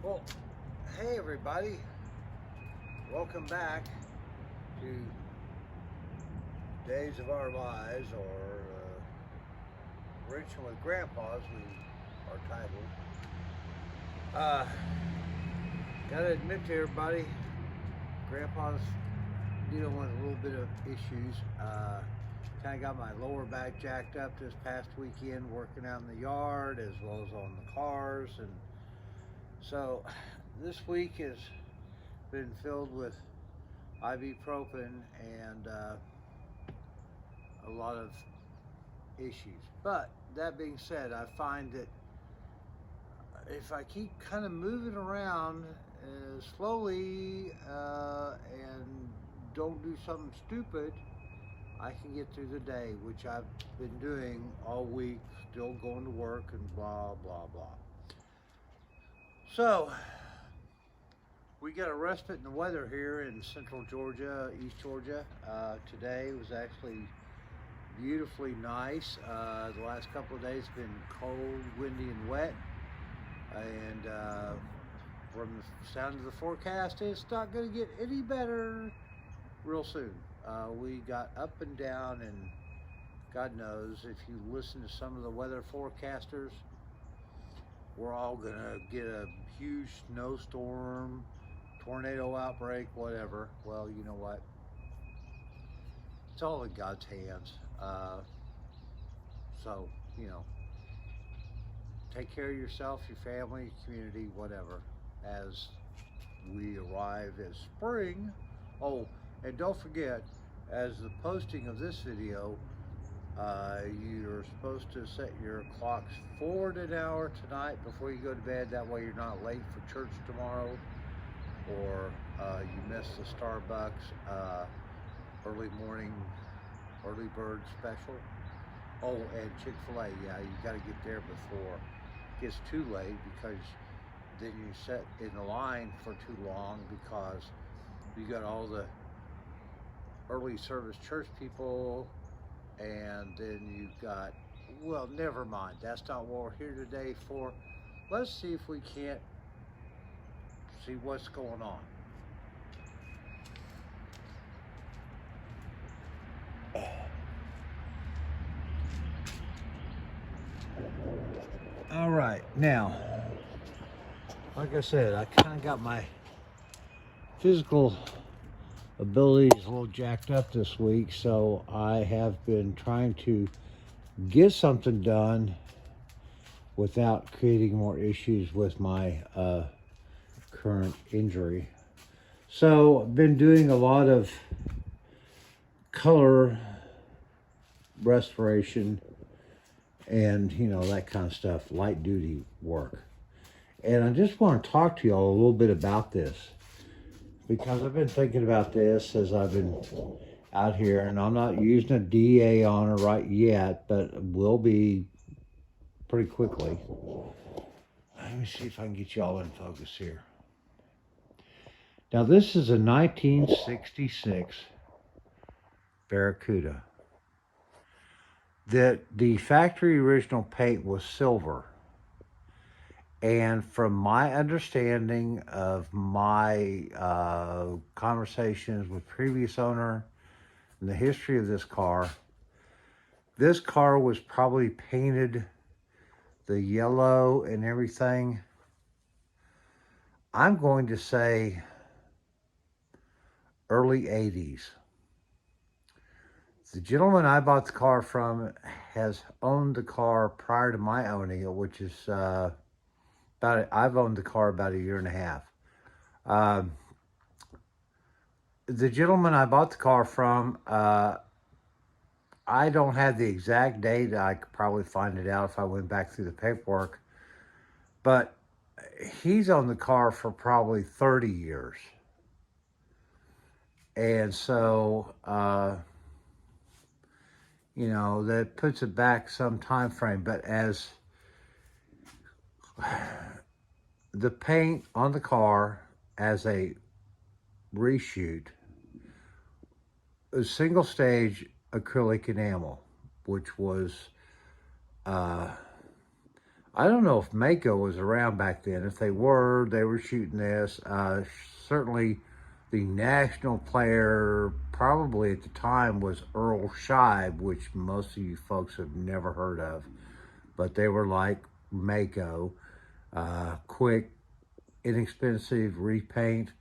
Well, hey everybody, welcome back to Days of Our Lives, or Wrenching with Grandpa, as we are titled. Uh, Gotta admit to everybody, Grandpa's dealing with a little bit of issues. Kind of got my lower back jacked up this past weekend working out in the yard as well as on the cars, and so this week has been filled with ibuprofen and a lot of issues. But that being said, I find that if I keep kind of moving around slowly and don't do something stupid, I can get through the day, which I've been doing all week, still going to work and blah, blah, blah. So, we got a respite in the weather here in central Georgia, East Georgia. Today was actually beautifully nice. The last couple of days have been cold, windy, and wet. And from the sound of the forecast, it's not going to get any better real soon. We got up and down, and God knows, if you listen to some of the weather forecasters, we're all going to get a huge snowstorm, tornado outbreak, whatever. Well, you know what? It's all in God's hands. So, take care of yourself, your family, your community, whatever, as we arrive at spring. Oh, and don't forget, as the posting of this video, you're supposed to set your clocks forward an hour tonight before you go to bed. That way you're not late for church tomorrow, or you miss the Starbucks early morning, early bird special. Oh, and Chick-fil-A, yeah, you got to get there before it gets too late, because then you sit in the line for too long, because you got all the early service church people, and then you've got, well, never mind. That's not what we're here today for. Let's see if we can't see what's going on. All right, now, like I said, I kind of got my physical abilities a little jacked up this week, so I have been trying to get something done without creating more issues with my current injury. So I've been doing a lot of color restoration and that kind of stuff, light duty work. And I just want to talk to y'all a little bit about this, because I've been thinking about this as I've been out here, and I'm not using a DA on her right yet, but will be pretty quickly. Let me see if I can get y'all in focus here. Now, this is a 1966 Barracuda. That the factory original paint was silver. And from my understanding of my conversations with previous owner and the history of this car was probably painted the yellow and everything. I'm going to say early 80s. The gentleman I bought the car from has owned the car prior to my owning it, which is I've owned the car about a year and a half. The gentleman I bought the car from, I don't have the exact date. I could probably find it out if I went back through the paperwork. But he's owned the car for probably 30 years. And so, that puts it back some time frame. But as the paint on the car as a reshoot, a single stage acrylic enamel, which was, I I don't know if Mako was around back then. If they were shooting this. Certainly the national player probably at the time was Earl Scheib, which most of you folks have never heard of. But they were like Mako, quick, inexpensive repaint.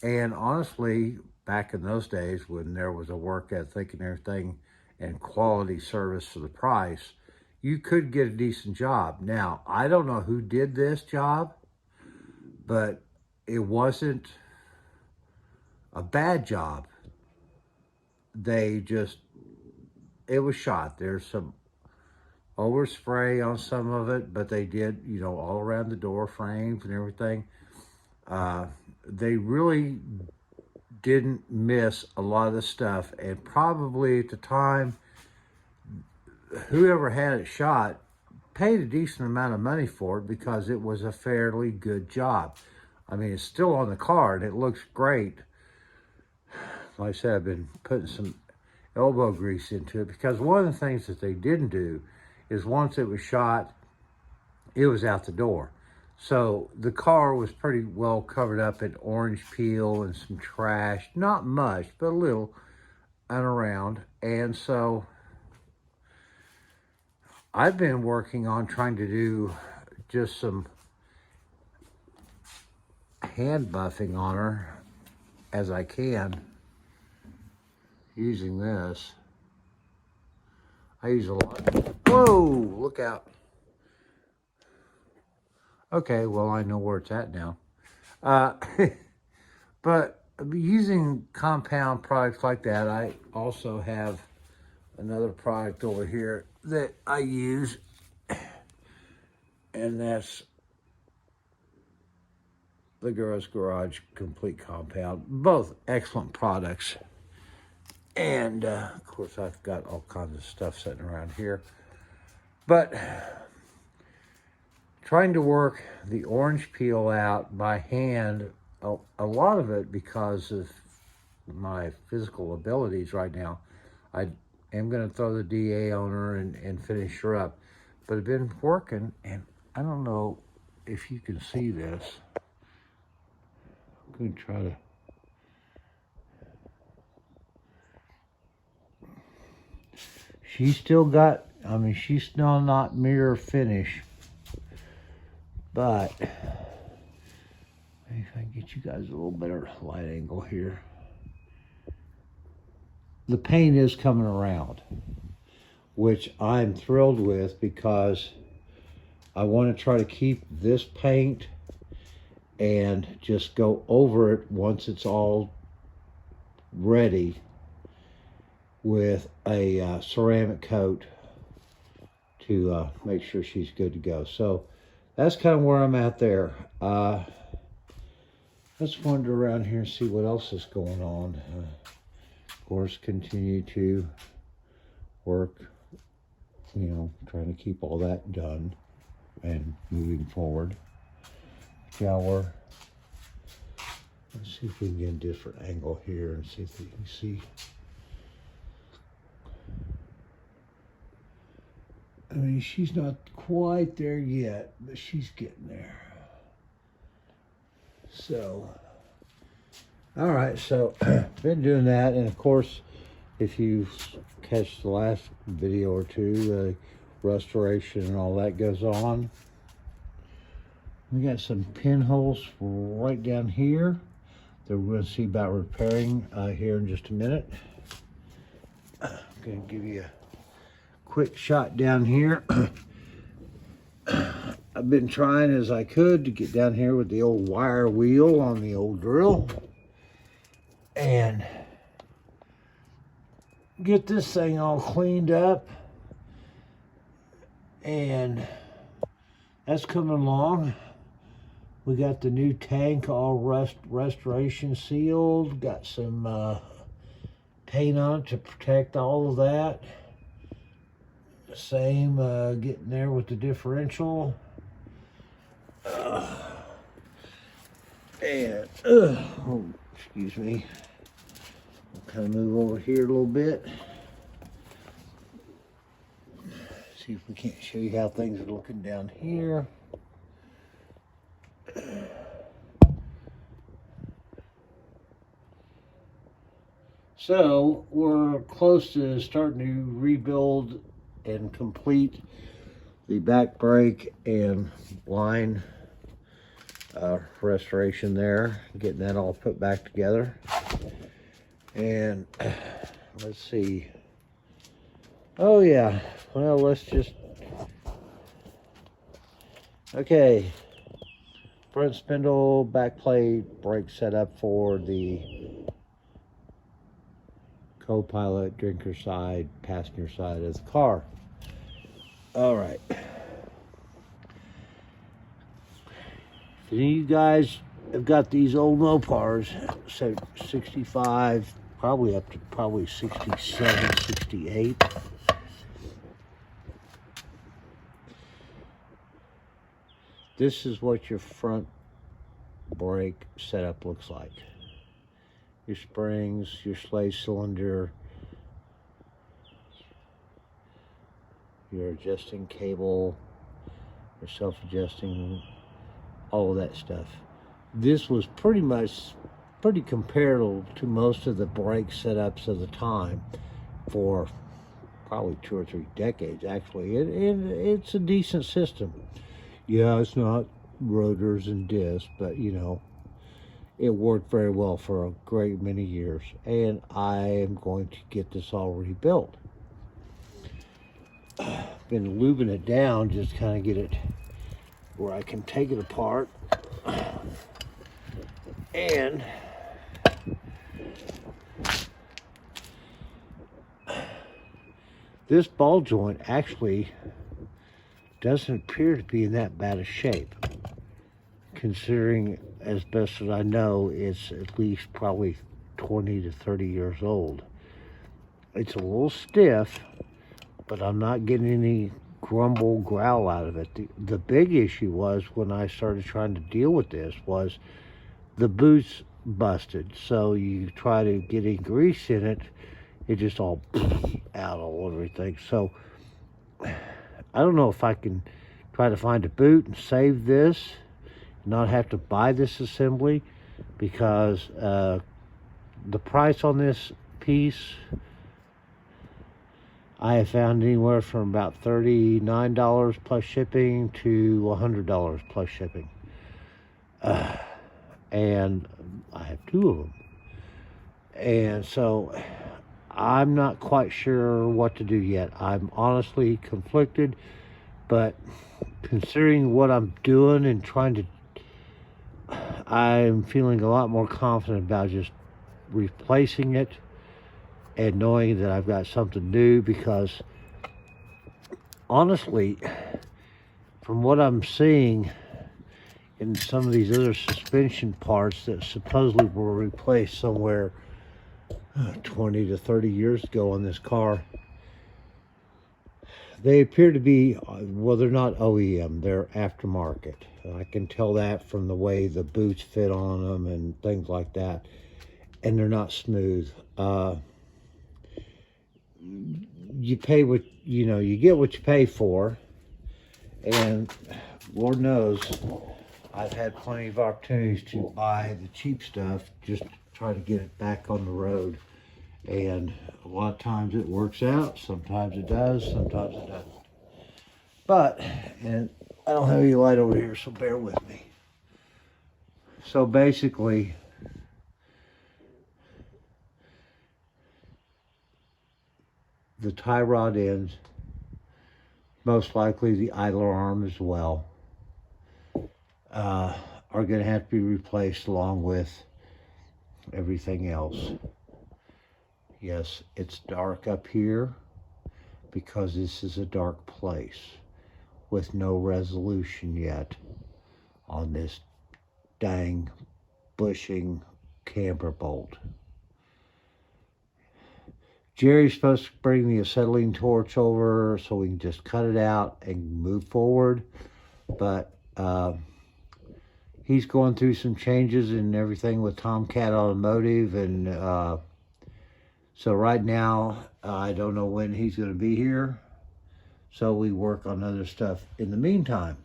And honestly, back in those days when there was a work ethic and everything and quality service for the price, you could get a decent job. Now, I don't know who did this job, but it wasn't a bad job. It was shot. There's some overspray on some of it, but they did, all around the door frames and everything. They really didn't miss a lot of the stuff, and probably at the time, whoever had it shot paid a decent amount of money for it because it was a fairly good job. I mean, it's still on the car and it looks great. Like I said, I've been putting some elbow grease into it because one of the things that they didn't do is once it was shot, it was out the door. So the car was pretty well covered up in orange peel and some trash. Not much, but a little and around. And so I've been working on trying to do just some hand buffing on her as I can using this. I use a lot. Whoa, look out. Okay, well, I know where it's at now. But using compound products like that, I also have another product over here that I use, and that's the Girls Garage Complete Compound. Both excellent products. And, of course, I've got all kinds of stuff sitting around here. But trying to work the orange peel out by hand, a lot of it because of my physical abilities right now. I am going to throw the DA on her and finish her up. But I've been working, and I don't know if you can see this. I'm going to try to... She's still not mirror finish. But maybe if I can get you guys a little better light angle here. The paint is coming around, which I'm thrilled with because I want to try to keep this paint and just go over it once it's all ready with a ceramic coat to make sure she's good to go. So that's kind of where I'm at there. Let's wander around here and see what else is going on. Of course, continue to work, trying to keep all that done and moving forward. Shower. Let's see if we can get a different angle here and see if we can see. I mean, she's not quite there yet, but she's getting there. So, all right, so been doing that. And of course, if you catch the last video or two, restoration and all that goes on. We got some pinholes right down here that we're going to see about repairing here in just a minute. I'm going to give you a quick shot down here. I've been trying as I could to get down here with the old wire wheel on the old drill and get this thing all cleaned up, and that's coming along. We got the new tank all restoration sealed, got some paint on it to protect all of that. Same getting there with the differential. Excuse me. I'll kind of move over here a little bit. see if we can't show you how things are looking down here. So we're close to starting to rebuild and complete the back brake and line restoration there, getting that all put back together. And let's see. Oh yeah, well, let's just, okay. Front spindle, back plate, brake setup for the co-pilot, drinker side, passenger side of the car. All right. If any of you guys have got these old Mopars, so 65, probably up to probably 67, 68. This is what your front brake setup looks like. Your springs, your slave cylinder, your adjusting cable, your self-adjusting, all of that stuff. This was pretty comparable to most of the brake setups of the time for probably 2 or 3 decades, actually. It's a decent system. Yeah, it's not rotors and discs, but you know, it worked very well for a great many years, and I am going to get this all rebuilt. Been lubing it down, just kind of get it where I can take it apart. And this ball joint actually doesn't appear to be in that bad a shape, considering, as best as I know, it's at least probably 20 to 30 years old. It's a little stiff, but I'm not getting any grumble, growl out of it. The big issue was when I started trying to deal with this was the boots busted. So you try to get any grease in it, it just all out all everything. So I don't know if I can try to find a boot and save this, not have to buy this assembly, because the price on this piece I have found anywhere from about $39 plus shipping to $100 plus shipping. And I have 2 of them. And so I'm not quite sure what to do yet. I'm honestly conflicted, but considering what I'm doing and trying to, I'm feeling a lot more confident about just replacing it and knowing that I've got something new, because honestly, from what I'm seeing in some of these other suspension parts that supposedly were replaced somewhere 20 to 30 years ago on this car, they appear to be, well, they're not OEM, they're aftermarket. I can tell that from the way the boots fit on them and things like that, and they're not smooth. You pay what, you know, you get what you pay for, and Lord knows I've had plenty of opportunities to buy the cheap stuff just to try to get it back on the road, and a lot of times it works out, sometimes it does, sometimes it doesn't. But, and I don't have any light over here, so bear with me. So basically, the tie rod ends, most likely the idler arm as well, are going to have to be replaced along with everything else. Yes, it's dark up here because this is a dark place with no resolution yet on this dang bushing camber bolt. Jerry's supposed to bring the acetylene torch over so we can just cut it out and move forward, but he's going through some changes and everything with Tomcat Automotive, and so right now I don't know when he's going to be here. So we work on other stuff in the meantime.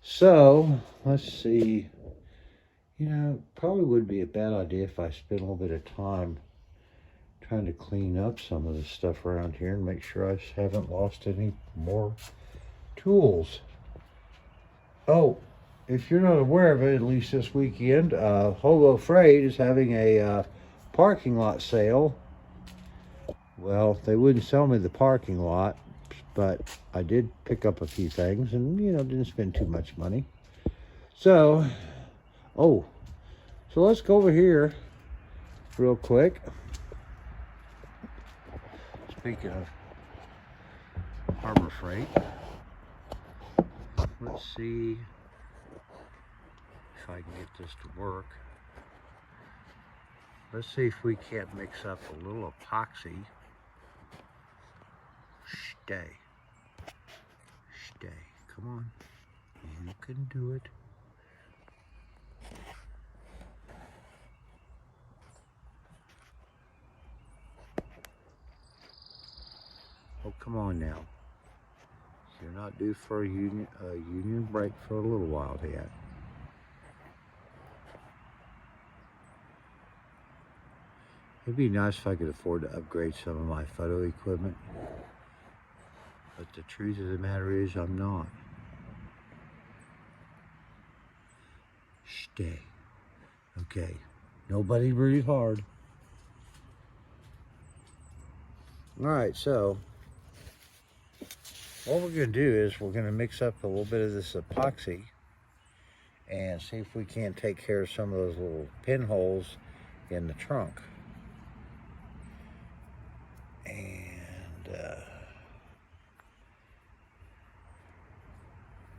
So, let's see. You know, probably would be a bad idea if I spent a little bit of time trying to clean up some of the stuff around here and make sure I haven't lost any more tools. Oh, if you're not aware of it, at least this weekend, Hobo Freight is having a parking lot sale. Well, they wouldn't sell me the parking lot, but I did pick up a few things and, you know, didn't spend too much money. So, so let's go over here real quick. Speaking of Harbor Freight, let's see if I can get this to work. Let's see if we can't mix up a little epoxy. Stay. Come on. You can do it. Oh, come on now. You're not due for a union break for a little while yet. It'd be nice if I could afford to upgrade some of my photo equipment. But the truth of the matter is, I'm not. Stay. Okay. Nobody breathe hard. Alright, so what we're going to do is we're going to mix up a little bit of this epoxy and see if we can't take care of some of those little pinholes in the trunk. And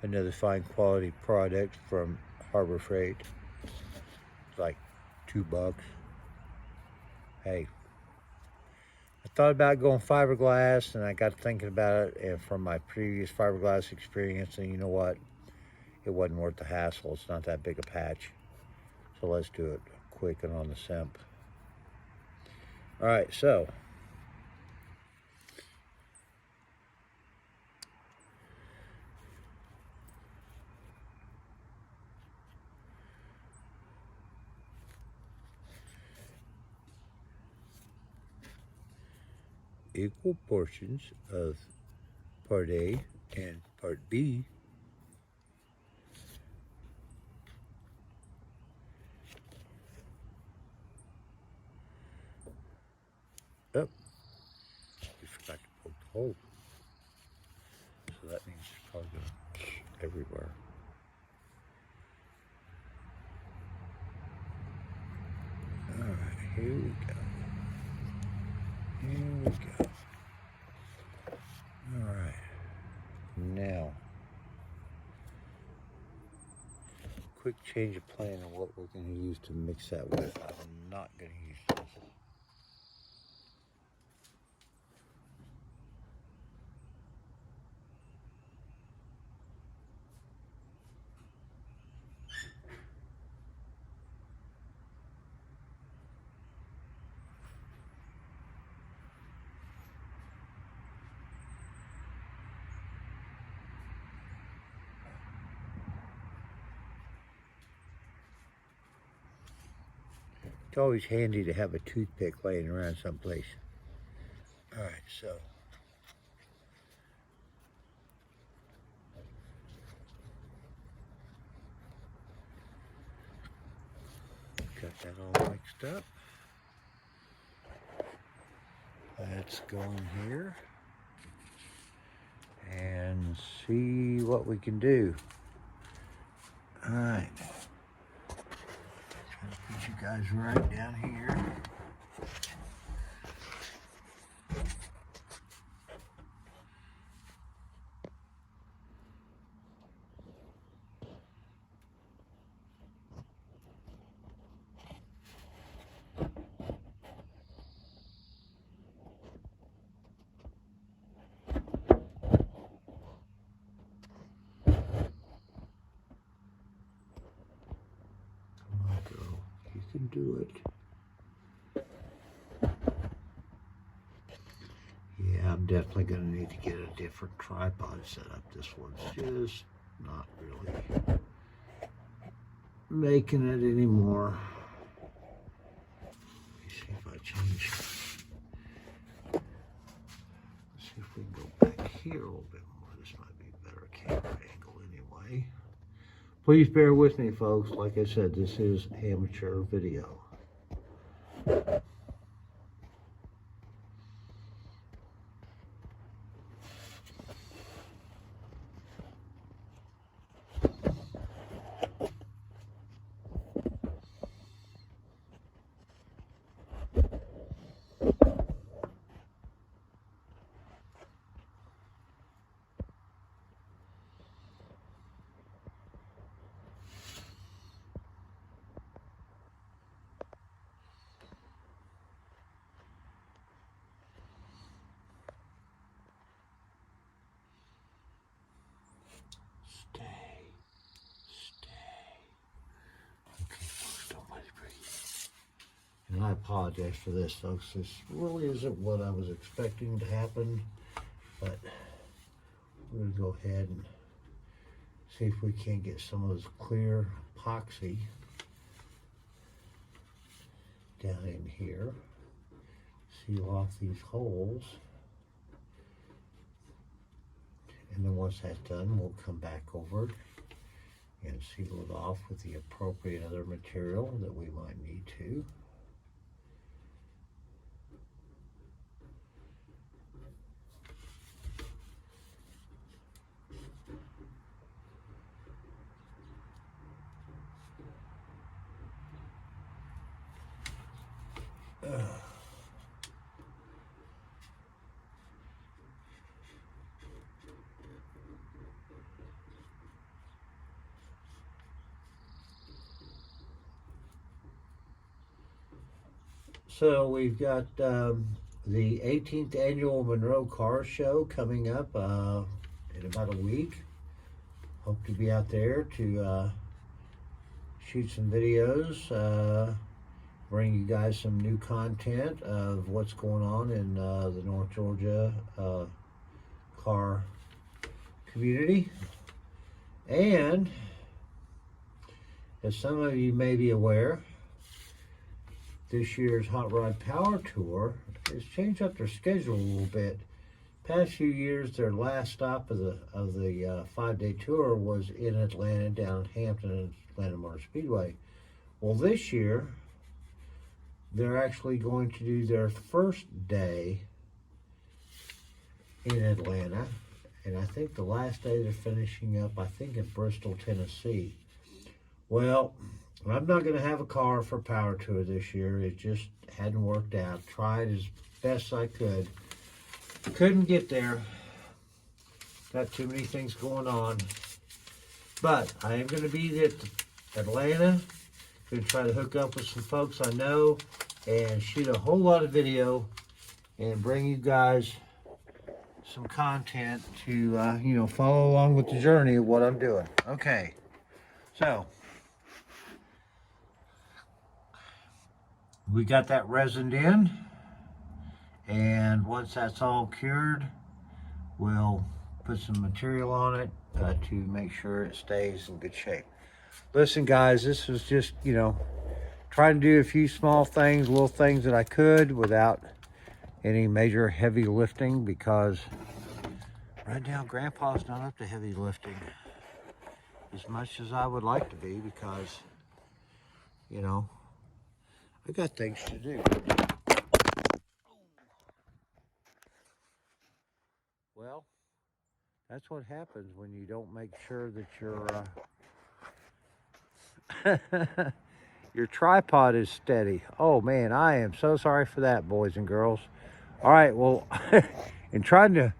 another fine quality product from Harbor Freight. It's like $2. Hey, I thought about going fiberglass, and I got thinking about it, and from my previous fiberglass experience, and you know what? It wasn't worth the hassle. It's not that big a patch. So let's do it quick and on the simp. All right, so equal portions of part A and part B. Oh, we forgot to poke the hole. So that means it's probably going everywhere. All right, here we go. Here we go. All right. Now, quick change of plan on what we're going to use to mix that with. I'm not going to use this. It's always handy to have a toothpick laying around someplace. All right, so got that all mixed up. Let's go in here and see what we can do. All right. Put you guys right down here. Come on, girl. You can do it. I'm definitely going to need to get a different tripod set up. This one's just not really making it anymore. Let me see if I change. Let's see if we can go back here a little bit more. This might be a better camera angle anyway. Please bear with me, folks. Like I said, this is amateur video. And I apologize for this, folks. This really isn't what I was expecting to happen, but we're going to go ahead and see if we can get some of this clear epoxy down in here. Seal off these holes. And then once that's done, we'll come back over it and seal it off with the appropriate other material that we might need to. So we've got the 18th annual Monroe Car Show coming up in about a week. Hope to be out there to shoot some videos, bring you guys some new content of what's going on in the North Georgia car community. And as some of you may be aware, this year's Hot Rod Power Tour has changed up their schedule a little bit. Past few years, their last stop of the 5-day tour was in Atlanta, down in Hampton and Atlanta Motor Speedway. Well, this year they're actually going to do their first day in Atlanta, and I think the last day they're finishing up, I think, in Bristol, Tennessee. Well, I'm not going to have a car for Power Tour this year. It just hadn't worked out. Tried as best I could. Couldn't get there. Got too many things going on. But I am going to be at Atlanta. Going to try to hook up with some folks I know and shoot a whole lot of video and bring you guys some content to, follow along with the journey of what I'm doing. Okay. So we got that resined in, and once that's all cured, we'll put some material on it to make sure it stays in good shape. Listen, guys, this was just, trying to do a few small things, little things that I could without any major heavy lifting, because right now Grandpa's not up to heavy lifting as much as I would like to be, because, I got things to do. Well, that's what happens when you don't make sure that your tripod is steady. Oh man, I am so sorry for that, boys and girls. All right, well, in trying to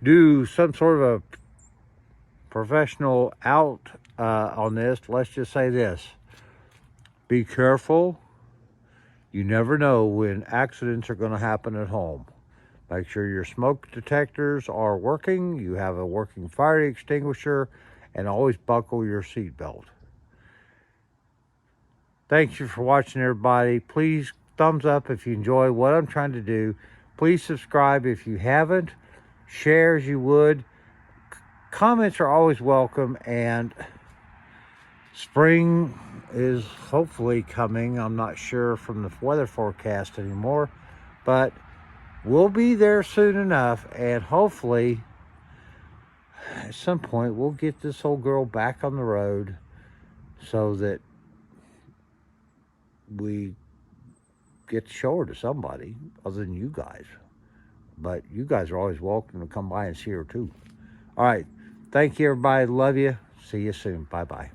do some sort of a professional out on this, let's just say this: be careful. You never know when accidents are going to happen at home. Make sure your smoke detectors are working, you have a working fire extinguisher, and always buckle your seatbelt. Thank you for watching, everybody. Please thumbs up if you enjoy what I'm trying to do. Please subscribe if you haven't. share as you would. Comments are always welcome, and spring is hopefully coming. I'm not sure from the weather forecast anymore, but we'll be there soon enough, and hopefully at some point we'll get this old girl back on the road so that we get to show her to somebody other than you guys. But you guys are always welcome to come by and see her too. All right. Thank you, everybody. Love you. See you soon. Bye-bye.